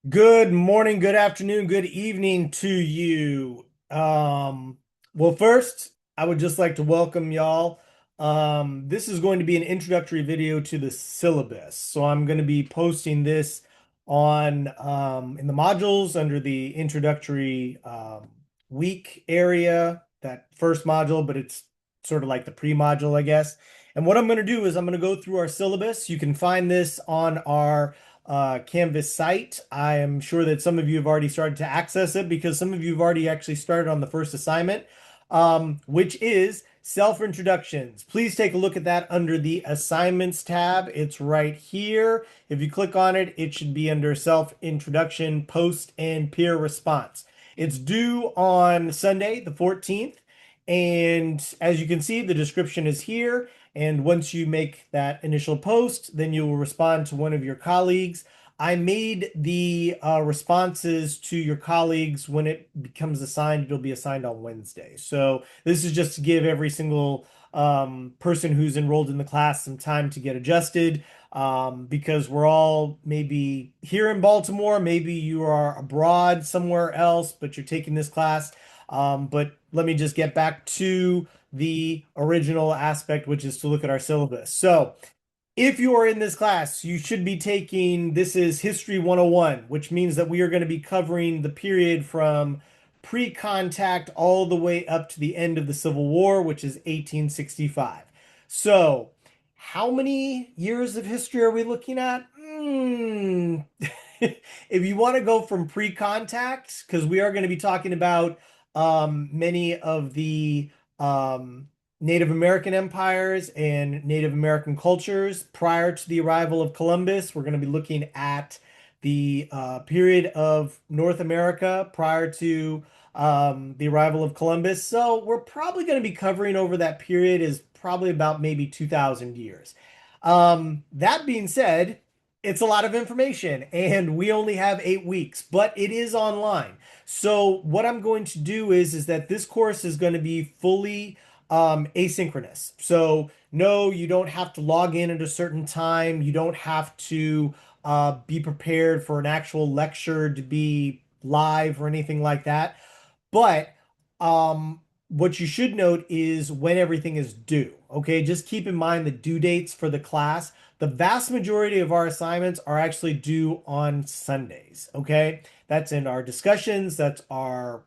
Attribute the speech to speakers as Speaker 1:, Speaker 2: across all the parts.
Speaker 1: Good morning, good afternoon, good evening to you. Well, first, I would just like to welcome y'all. This is going to be an introductory video to the syllabus. So I'm going to be posting this on in the modules under the introductory week area, that first module, but it's sort of like the pre-module, I guess. And what I'm going to do is I'm going to go through our syllabus. You can find this on our Canvas site. I am sure that some of you have already started to access it because some of you have already actually started on the first assignment, which is self-introductions. Please take a look at that under the assignments tab. It's right here. If you click on it, it should be under self-introduction, post, and peer response. It's due on Sunday, the 14th. And as you can see, the description is here. And once you make that initial post, then you will respond to one of your colleagues. I made the responses to your colleagues when it becomes assigned. It'll be assigned on Wednesday. So this is just to give every single person who's enrolled in the class some time to get adjusted, because we're all maybe here in Baltimore, maybe you are abroad somewhere else, but you're taking this class. But let me just get back to the original aspect, which is to look at our syllabus. So if you are in this class, you should be taking, this is History 101, which means that we are going to be covering the period from pre-contact all the way up to the end of the Civil War, which is 1865. So how many years of history are we looking at? If you want to go from pre-contact, because we are going to be talking about many of the Native American empires and Native American cultures prior to the arrival of Columbus. We're going to be looking at the period of North America prior to the arrival of Columbus. So we're probably going to be covering over that period is probably about maybe 2,000 years. That being said, it's a lot of information and we only have 8 weeks, but it is online. So what I'm going to do is that this course is going to be fully asynchronous. So no, you don't have to log in at a certain time. You don't have to be prepared for an actual lecture to be live or anything like that. But what you should note is when everything is due. Okay, just keep in mind the due dates for the class. The vast majority of our assignments are actually due on Sundays. Okay, that's in our discussions, that's our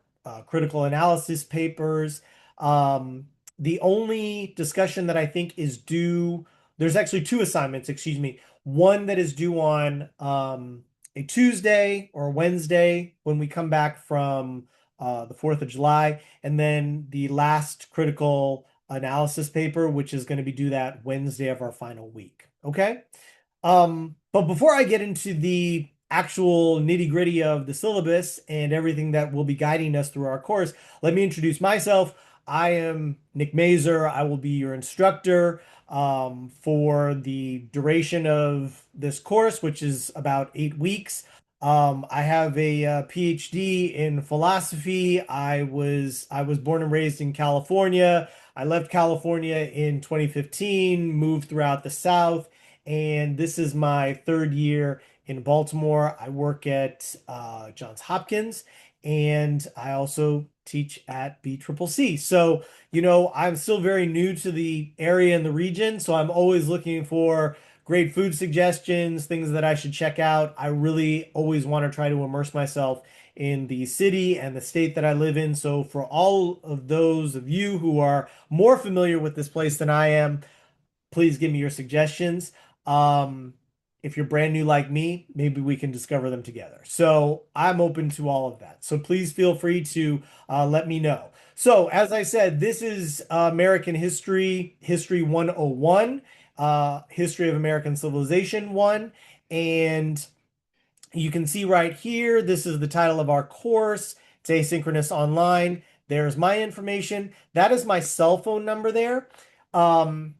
Speaker 1: critical analysis papers. The only discussion that I think is due, there's actually two assignments, excuse me. One that is due on a Tuesday or Wednesday when we come back from the 4th of July, and then the last critical analysis paper, which is going to be due that Wednesday of our final week. Okay. But before I get into the actual nitty-gritty of the syllabus and everything that will be guiding us through our course, let me introduce myself. I am Nick Mazer. I will be your instructor for the duration of this course, which is about 8 weeks. I have a PhD in philosophy. I was born and raised in California. I left California in 2015, moved throughout the South, and this is my third year in Baltimore. I work at Johns Hopkins, and I also teach at BCCC. So, I'm still very new to the area and the region, so I'm always looking for great food suggestions, things that I should check out. I really always want to try to immerse myself in the city and the state that I live in. So, for all of those of you who are more familiar with this place than I am, please give me your suggestions. Um, if you're brand new like me, maybe we can discover them together. So I'm open to all of that. So please feel free to let me know. So as I said, this is American History, History 101, History of American Civilization 1. And you can see right here, this is the title of our course. It's asynchronous online. There's my information. That is my cell phone number there. Um,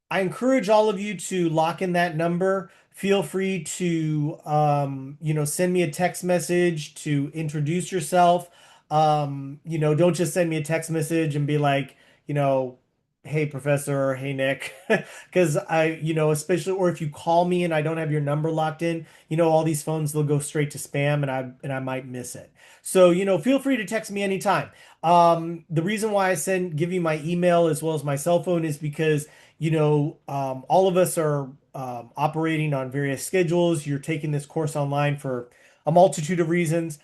Speaker 1: I encourage all of you to lock in that number. Feel free to, send me a text message to introduce yourself. Don't just send me a text message and be like, you know, hey professor, or hey Nick, because especially, or if you call me and I don't have your number locked in, all these phones, they'll go straight to spam, and I might miss it. So, feel free to text me anytime. The reason why I give you my email as well as my cell phone is because, all of us are operating on various schedules. You're taking this course online for a multitude of reasons,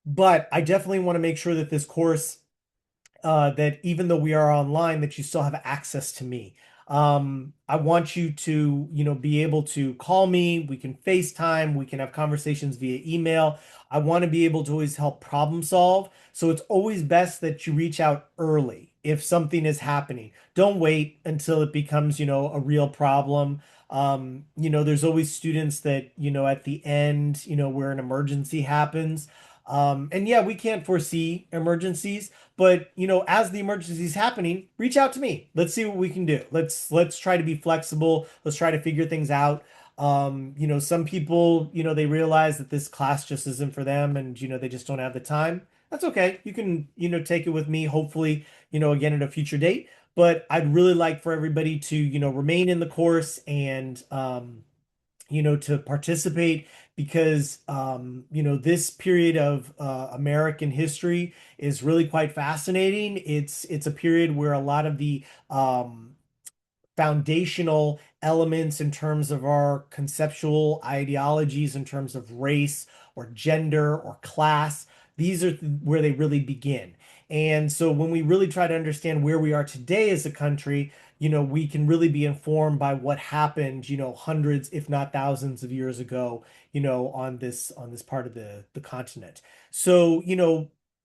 Speaker 1: but I definitely want to make sure that this course that even though we are online, that you still have access to me. I want you to, be able to call me. We can FaceTime. We can have conversations via email. I want to be able to always help problem solve. So it's always best that you reach out early if something is happening. Don't wait until it becomes, a real problem. There's always students that, at the end, where an emergency happens. And yeah, we can't foresee emergencies, but as the emergency is happening, reach out to me. Let's see what we can do. Let's try to be flexible. Let's try to figure things out. Some people, they realize that this class just isn't for them, and they just don't have the time. That's okay. You can, take it with me, hopefully, again at a future date. But I'd really like for everybody to, remain in the course and to participate because this period of American history is really quite fascinating. It's a period where a lot of the foundational elements in terms of our conceptual ideologies in terms of race or gender or class. These are where they really begin. And so when we really try to understand where we are today as a country, we can really be informed by what happened, hundreds, if not thousands of years ago, on this part of the continent. So,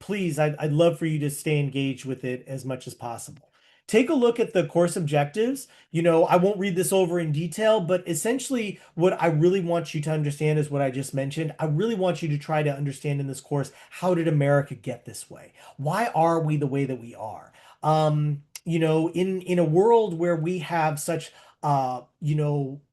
Speaker 1: please, I'd love for you to stay engaged with it as much as possible. Take a look at the course objectives. I won't read this over in detail, but essentially what I really want you to understand is what I just mentioned. I really want you to try to understand in this course, how did America get this way? Why are we the way that we are? In a world where we have such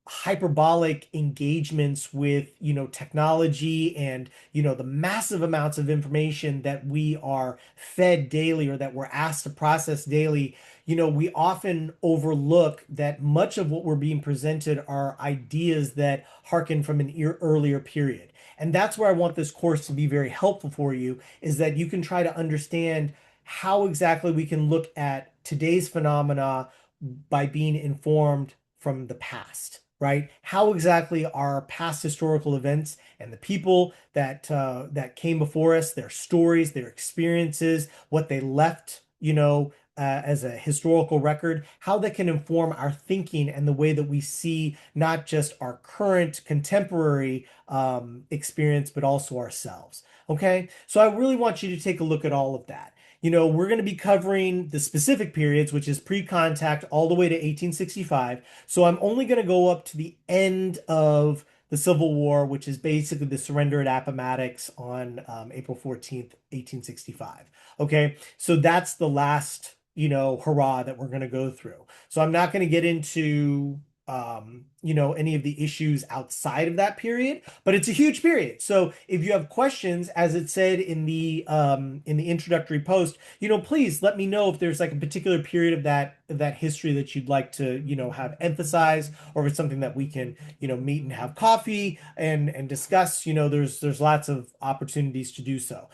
Speaker 1: hyperbolic engagements with, technology and, the massive amounts of information that we are fed daily or that we're asked to process daily, we often overlook that much of what we're being presented are ideas that harken from an earlier period. And that's where I want this course to be very helpful for you, is that you can try to understand how exactly we can look at today's phenomena by being informed from the past, right? How exactly are past historical events and the people that came before us, their stories, their experiences, what they left, as a historical record, how that can inform our thinking and the way that we see not just our current contemporary experience, but also ourselves. Okay, so I really want you to take a look at all of that. We're going to be covering the specific periods, which is pre-contact all the way to 1865. So I'm only going to go up to the end of the Civil War, which is basically the surrender at Appomattox on April 14th, 1865. Okay, so that's the last, hurrah that we're going to go through. So I'm not going to get into any of the issues outside of that period, but it's a huge period. So if you have questions, as it said in the introductory post, please let me know if there's like a particular period of that history that you'd like to, have emphasized, or if it's something that we can, meet and have coffee and discuss. There's lots of opportunities to do so.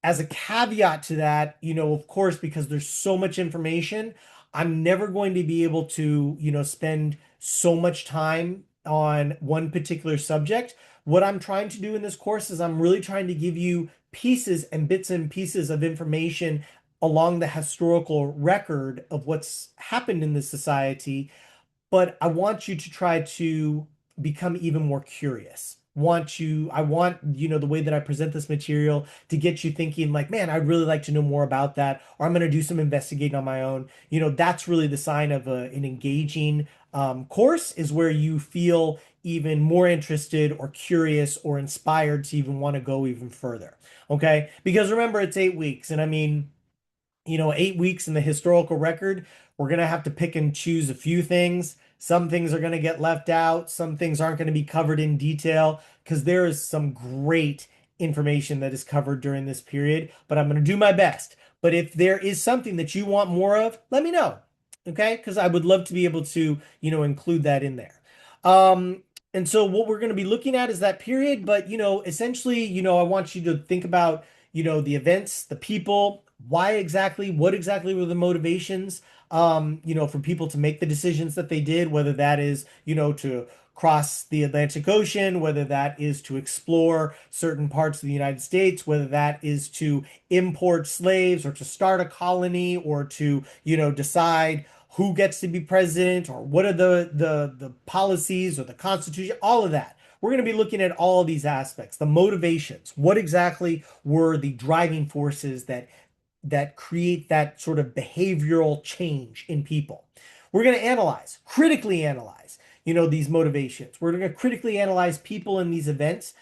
Speaker 1: As a caveat to that, of course, because there's so much information, I'm never going to be able to, spend so much time on one particular subject. What I'm trying to do in this course is I'm really trying to give you pieces and bits and pieces of information along the historical record of what's happened in this society, but I want you to try to become even more curious. I want, the way that I present this material to get you thinking like, man, I'd really like to know more about that, or I'm going to do some investigating on my own. That's really the sign of an engaging course, is where you feel even more interested or curious or inspired to even want to go even further. Okay. Because remember, it's 8 weeks. And I mean, 8 weeks in the historical record, we're going to have to pick and choose a few things. Some things are going to get left out. Some things aren't going to be covered in detail because there is some great information that is covered during this period, but I'm going to do my best. But if there is something that you want more of, let me know. Okay? Because I would love to be able to, include that in there. Um, and so what we're going to be looking at is that period, but essentially, I want you to think about, the events, the people, why exactly, what exactly were the motivations, for people to make the decisions that they did, whether that is, to cross the Atlantic Ocean, whether that is to explore certain parts of the United States, whether that is to import slaves or to start a colony or to, decide who gets to be president or what are the policies or the Constitution, all of that. We're going to be looking at all of these aspects, the motivations. What exactly were the driving forces that create that sort of behavioral change in people? We're going to analyze, critically analyze, these motivations. We're going to critically analyze people in these events.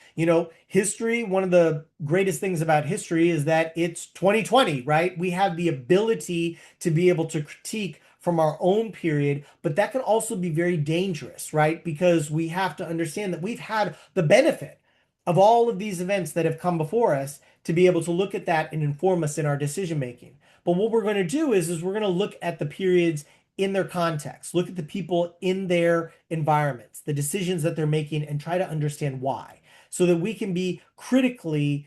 Speaker 1: History, one of the greatest things about history is that it's 2020, right? We have the ability to be able to critique from our own period, but that can also be very dangerous, right? Because we have to understand that we've had the benefit of all of these events that have come before us to be able to look at that and inform us in our decision making. But what we're going to do is we're going to look at the periods in their context, look at the people in their environments, the decisions that they're making, and try to understand why, so that we can be critically,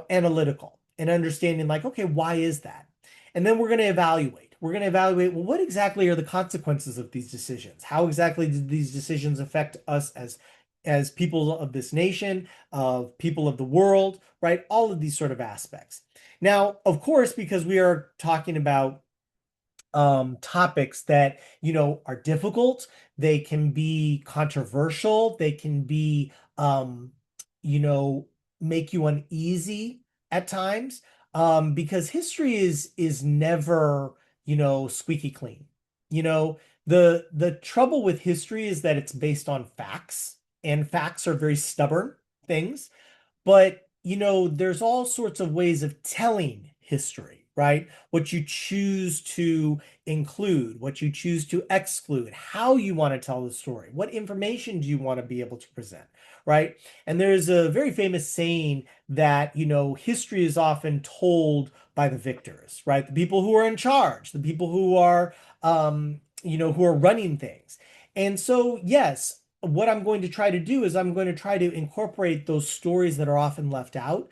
Speaker 1: analytical and understanding like, okay, why is that? And then we're going to evaluate. We're going to evaluate, well, what exactly are the consequences of these decisions? How exactly did these decisions affect us as people of this nation, of people of the world, right? All of these sort of aspects. Now, of course, because we are talking about topics that are difficult, they can be controversial, they can be you know make you uneasy at times, because history is never squeaky clean. you know the trouble with history is that it's based on facts, and facts are very stubborn things. But, there's all sorts of ways of telling history, right? What you choose to include, what you choose to exclude, how you want to tell the story, what information do you want to be able to present, right? And there's a very famous saying that, history is often told by the victors, right? The people who are in charge, the people who are running things. And so, yes, what I'm going to try to do is I'm going to try to incorporate those stories that are often left out,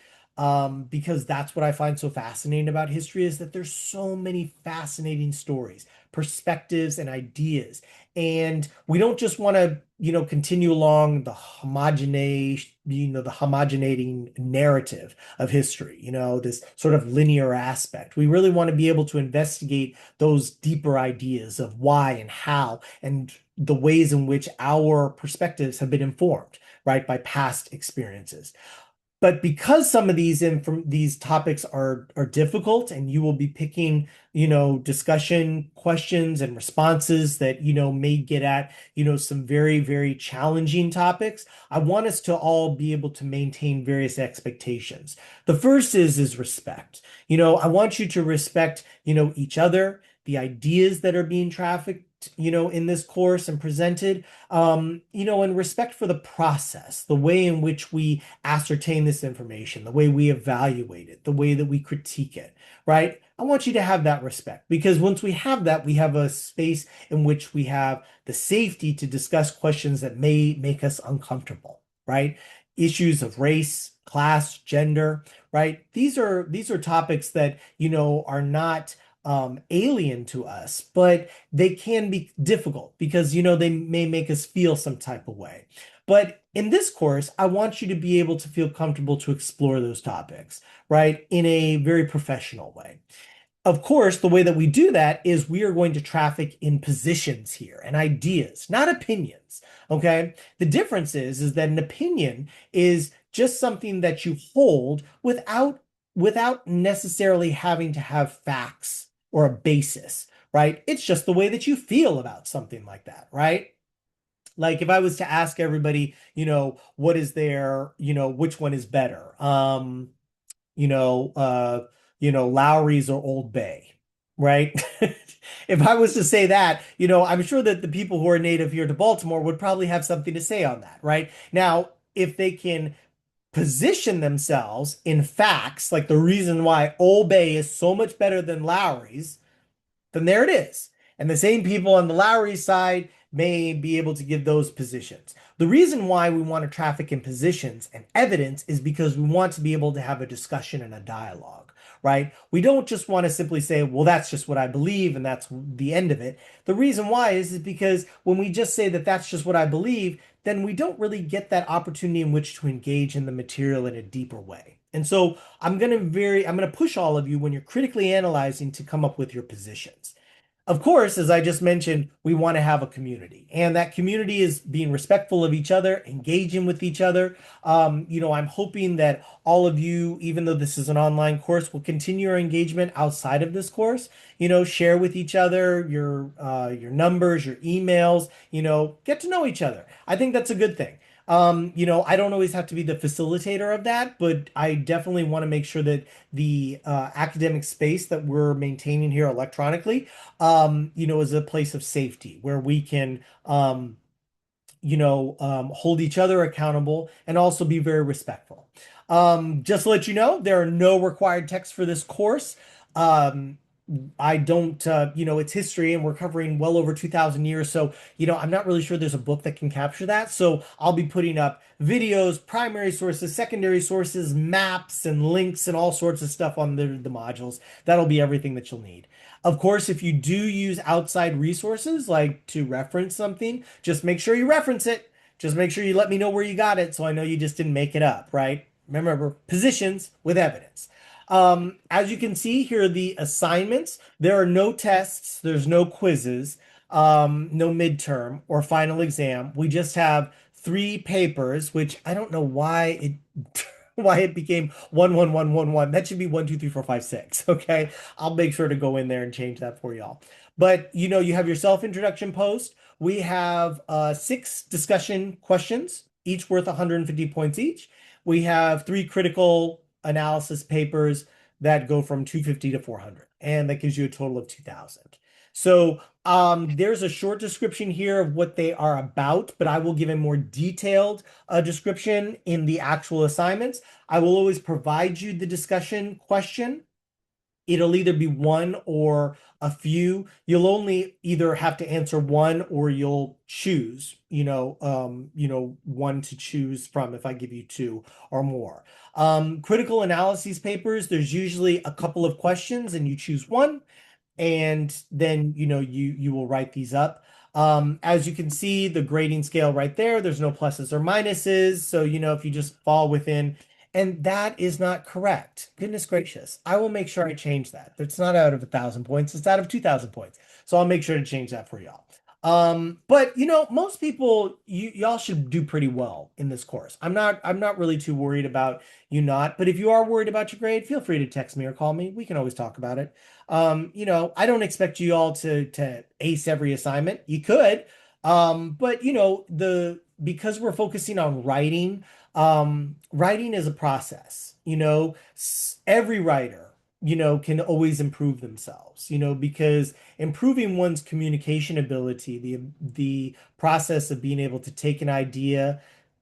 Speaker 1: because that's what I find so fascinating about history is that there's so many fascinating stories, perspectives, and ideas. And we don't just want to, continue along the homogenating narrative of history, this sort of linear aspect. We really want to be able to investigate those deeper ideas of why and how and the ways in which our perspectives have been informed, right, by past experiences. But because some of these topics are difficult, and you will be picking, discussion questions and responses that, may get at, some very, very challenging topics, I want us to all be able to maintain various expectations. The first is respect. I want you to respect, each other, the ideas that are being trafficked, in this course and presented, and respect for the process, the way in which we ascertain this information, the way we evaluate it, the way that we critique it, right? I want you to have that respect, because once we have that, we have a space in which we have the safety to discuss questions that may make us uncomfortable, right? Issues of race, class, gender, right? These are topics that, are not alien to us, but they can be difficult because, they may make us feel some type of way. But in this course, I want you to be able to feel comfortable to explore those topics, right, in a very professional way. Of course, the way that we do that is we are going to traffic in positions here and ideas, not opinions. Okay. The difference is that an opinion is just something that you hold without necessarily having to have facts or a basis, right? It's just the way that you feel about something like that, right? Like if I was to ask everybody, what is their, which one is better? You know, uh, Lowry's or Old Bay, right? If I was to say that, I'm sure that the people who are native here to Baltimore would probably have something to say on that, right? Now, if they can position themselves in facts, like the reason why Old Bay is so much better than Lowry's, then there it is. And the same people on the Lowry side may be able to give those positions. The reason why we want to traffic in positions and evidence is because we want to be able to have a discussion and a dialogue, right? We don't just want to simply say, well, that's just what I believe and that's the end of it. The reason why is because when we just say that that's just what I believe, then we don't really get that opportunity in which to engage in the material in a deeper way. And so I'm going to push all of you when you're critically analyzing to come up with your positions. Of course, as I just mentioned, we want to have a community, and that community is being respectful of each other, engaging with each other. I'm hoping that all of you, even though this is an online course, will continue your engagement outside of this course. Share with each other your numbers, your emails. Get to know each other. I think that's a good thing. I don't always have to be the facilitator of that, but I definitely want to make sure that the academic space that we're maintaining here electronically is a place of safety where we can, hold each other accountable and also be very respectful. Just to let you know, there are no required texts for this course. Um, I don't, it's history and we're covering well over 2,000 years. So, I'm not really sure there's a book that can capture that. So I'll be putting up videos, primary sources, secondary sources, maps, and links, and all sorts of stuff on the modules. That'll be everything that you'll need. Of course, if you do use outside resources, like to reference something, just make sure you reference it. Just make sure you let me know where you got it so I know you just didn't make it up, right? Remember, positions with evidence. As you can see, here are the assignments. There are no tests, there's no quizzes, no midterm or final exam. We just have three papers, which I don't know why it why it became 1 1 1 1 1. That should be 1 2 3 4 5 6. Okay. I'll make sure to go in there and change that for y'all. But you have your self-introduction post. We have six discussion questions, each worth 150 points each. We have three critical analysis papers that go from 250 to 400, and that gives you a total of 2,000. So there's a short description here of what they are about, but I will give a more detailed description in the actual assignments. I will always provide you the discussion question. It'll either be one or a few. You'll only either have to answer one or you'll choose, one to choose from if I give you two or more. Critical analyses papers, there's usually a couple of questions and you choose one and then you will write these up. As you can see, the grading scale right there, there's no pluses or minuses. So, if you just fall within, and that is not correct. Goodness gracious. I will make sure I change that. It's not out of 1,000 points, it's out of 2,000 points. So I'll make sure to change that for y'all. But most people, y'all should do pretty well in this course. I'm not really too worried about you not, but if you are worried about your grade, feel free to text me or call me. We can always talk about it. I don't expect you all to ace every assignment. You could, but because we're focusing on writing, writing is a process. Every writer, can always improve themselves. Because improving one's communication ability, the process of being able to take an idea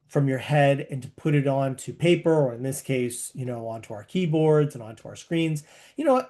Speaker 1: from your head and to put it onto paper, or in this case, onto our keyboards and onto our screens,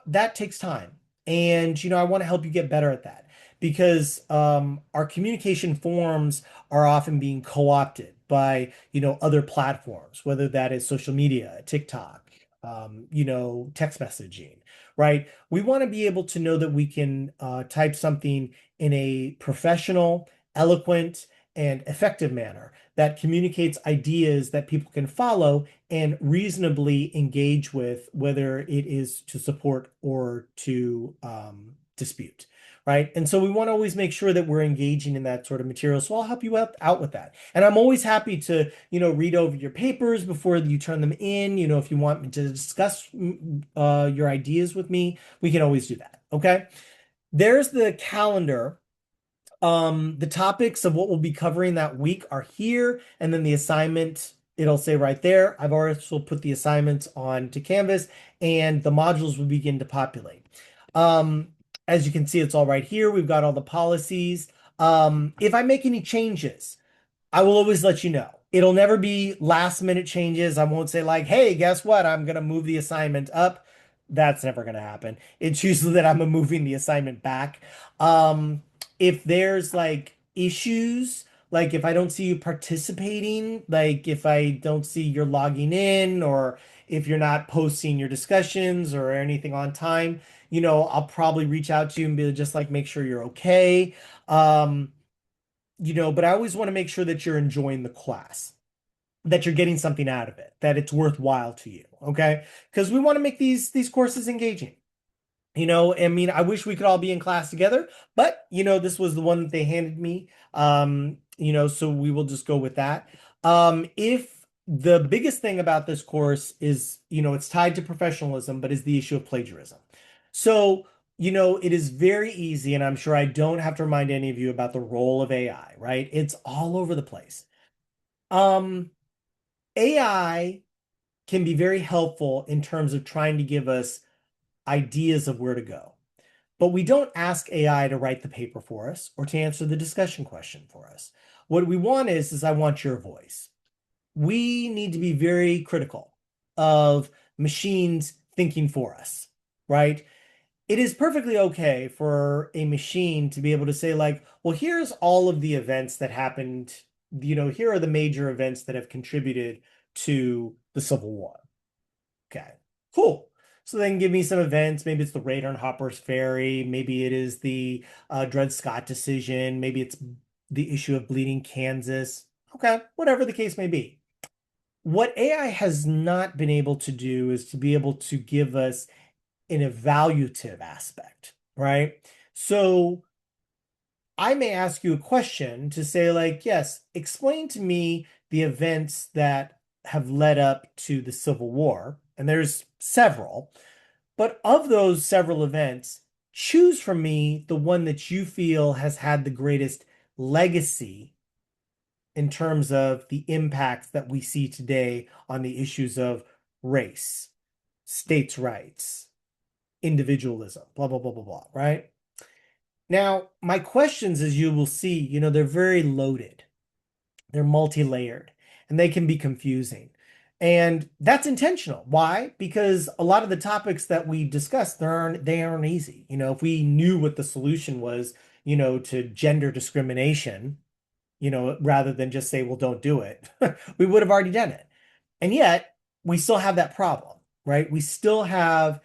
Speaker 1: that takes time. And, I want to help you get better at that because our communication forms are often being co-opted by, other platforms, whether that is social media, TikTok, text messaging, right? We want to be able to know that we can type something in a professional, eloquent, and effective manner that communicates ideas that people can follow and reasonably engage with, whether it is to support or to dispute, right? And so we want to always make sure that we're engaging in that sort of material. So I'll help you out with that. And I'm always happy to, read over your papers before you turn them in. If you want me to discuss your ideas with me, we can always do that. Okay. There's the calendar. The topics of what we'll be covering that week are here, and then the assignment, it'll say right there. I've also put the assignments on to Canvas, and the modules will begin to populate. As you can see, it's all right here. We've got all the policies. If I make any changes, I will always let you know. It'll never be last minute changes. I won't say like, hey, guess what? I'm gonna move the assignment up. That's never gonna happen. It's usually that I'm moving the assignment back. Um, if there's like issues, like if I don't see you participating, like if I don't see you're logging in, or if you're not posting your discussions or anything on time, I'll probably reach out to you and be just like, make sure you're okay. Um, but I always want to make sure that you're enjoying the class, that you're getting something out of it, that it's worthwhile to you. Okay. Because we want to make these courses engaging. I mean, I wish we could all be in class together, but this was the one that they handed me. So we will just go with that. If the biggest thing about this course is, it's tied to professionalism, but is the issue of plagiarism. So, it is very easy, and I'm sure I don't have to remind any of you about the role of AI, right? It's all over the place. Um, AI can be very helpful in terms of trying to give us ideas of where to go. But we don't ask AI to write the paper for us or to answer the discussion question for us. What we want is I want your voice. We need to be very critical of machines thinking for us, right? It is perfectly okay for a machine to be able to say, like, well, here's all of the events that happened. Here are the major events that have contributed to the Civil War. Okay, cool. So then give me some events. Maybe it's the raid on Hopper's Ferry. Maybe it is the Dred Scott decision. Maybe it's the issue of Bleeding Kansas. Okay, whatever the case may be. What AI has not been able to do is to be able to give us an evaluative aspect, right? So I may ask you a question to say, like, yes, explain to me the events that have led up to the Civil War. And there's several, but of those several events, choose from me the one that you feel has had the greatest legacy in terms of the impacts that we see today on the issues of race, states' rights, individualism, blah, blah, blah, blah, blah, right? Now, my questions, as you will see, they're very loaded. They're multi-layered and they can be confusing. And that's intentional. Why? Because a lot of the topics that we discussed, they aren't easy. If we knew what the solution was, to gender discrimination, rather than just say, well, don't do it, we would have already done it. And yet we still have that problem, right? We still have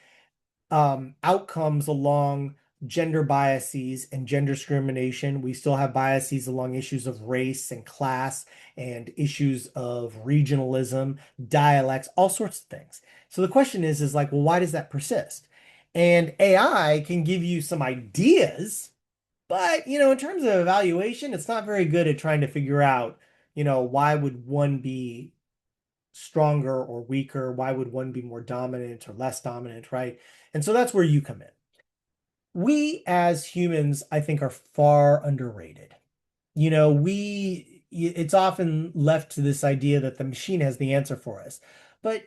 Speaker 1: outcomes along gender biases and gender discrimination. We still have biases along issues of race and class and issues of regionalism, dialects, all sorts of things. So the question is like, well, why does that persist? And AI can give you some ideas, but in terms of evaluation, it's not very good at trying to figure out, why would one be stronger or weaker? Why would one be more dominant or less dominant, right? And so that's where you come in. We as humans, I think, are far underrated. It's often left to this idea that the machine has the answer for us. But,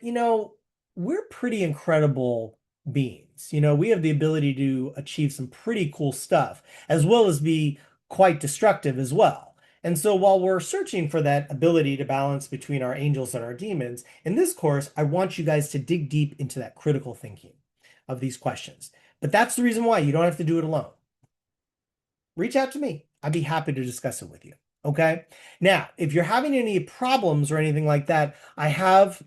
Speaker 1: we're pretty incredible beings. We have the ability to achieve some pretty cool stuff, as well as be quite destructive as well. And so while we're searching for that ability to balance between our angels and our demons, in this course, I want you guys to dig deep into that critical thinking of these questions. But that's the reason why you don't have to do it alone. Reach out to me. I'd be happy to discuss it with you. Okay. Now, if you're having any problems or anything like that, I have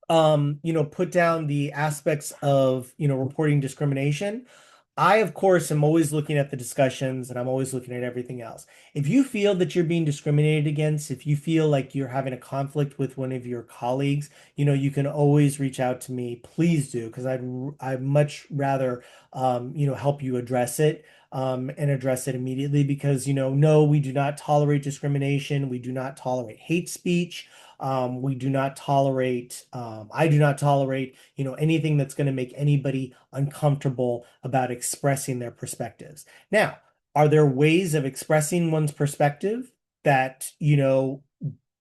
Speaker 1: put down the aspects of, reporting discrimination. I, of course, am always looking at the discussions and I'm always looking at everything else. If you feel that you're being discriminated against, if you feel like you're having a conflict with one of your colleagues, you can always reach out to me. Please do, because I'd much rather, help you address it. And address it immediately because, no, we do not tolerate discrimination. We do not tolerate hate speech. We do not tolerate, I do not tolerate, anything that's going to make anybody uncomfortable about expressing their perspectives. Now, are there ways of expressing one's perspective that,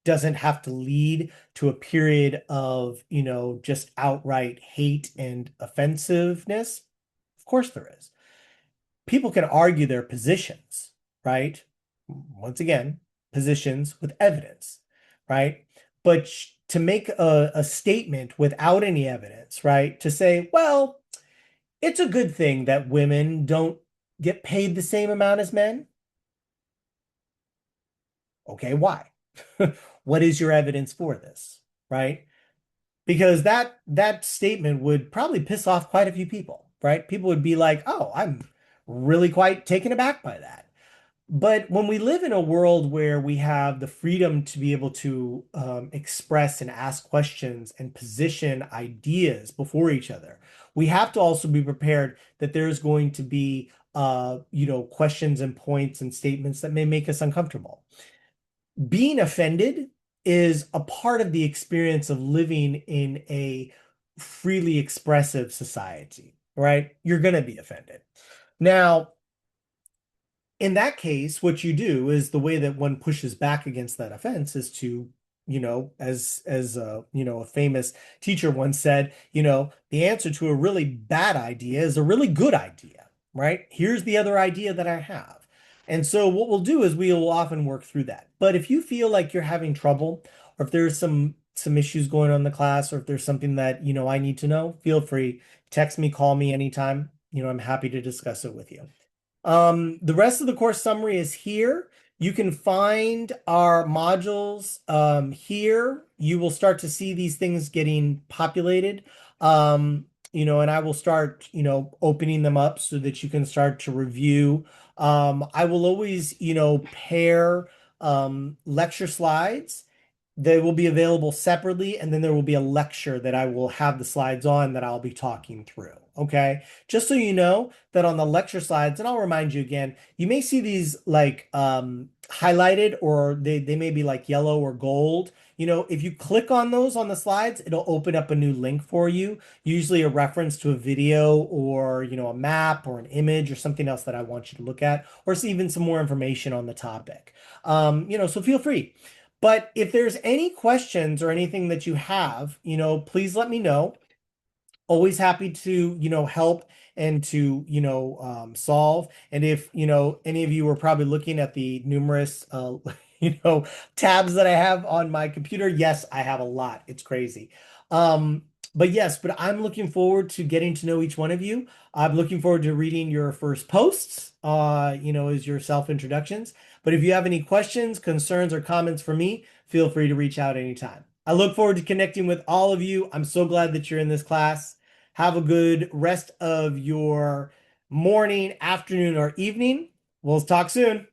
Speaker 1: doesn't have to lead to a period of, just outright hate and offensiveness? Of course there is. People can argue their positions, right? Once again, positions with evidence, right? But to make a statement without any evidence, right? To say, well, it's a good thing that women don't get paid the same amount as men. Okay, why? What is your evidence for this, right? Because that statement would probably piss off quite a few people, right? People would be like, "Oh, I'm really quite taken aback by that." But when we live in a world where we have the freedom to be able to express and ask questions and position ideas before each other, we have to also be prepared that there's going to be, questions and points and statements that may make us uncomfortable. Being offended is a part of the experience of living in a freely expressive society, right? You're going to be offended. Now, in that case, what you do is the way that one pushes back against that offense is to, a famous teacher once said, the answer to a really bad idea is a really good idea, right? Here's the other idea that I have. And so what we'll do is we will often work through that. But if you feel like you're having trouble, or if there's some issues going on in the class, or if there's something that, I need to know, feel free, text me, call me anytime. I'm happy to discuss it with you. The rest of the course summary is here. You can find our modules here. You will start to see these things getting populated. And I will start, opening them up so that you can start to review. I will always, pair lecture slides. They will be available separately, and then there will be a lecture that I will have the slides on that I'll be talking through. Okay. Just so you know that on the lecture slides, and I'll remind you again, you may see these like highlighted, or they may be like yellow or gold. If you click on those on the slides, it'll open up a new link for you, usually a reference to a video or, a map or an image or something else that I want you to look at, or see even some more information on the topic. So feel free. But if there's any questions or anything that you have, please let me know. Always happy to, help and to, solve. And if, any of you are probably looking at the numerous, you know, tabs that I have on my computer, yes, I have a lot. It's crazy. Um, but I'm looking forward to getting to know each one of you. I'm looking forward to reading your first posts, as your self-introductions. But if you have any questions, concerns, or comments for me, feel free to reach out anytime. I look forward to connecting with all of you. I'm so glad that you're in this class. Have a good rest of your morning, afternoon, or evening. We'll talk soon.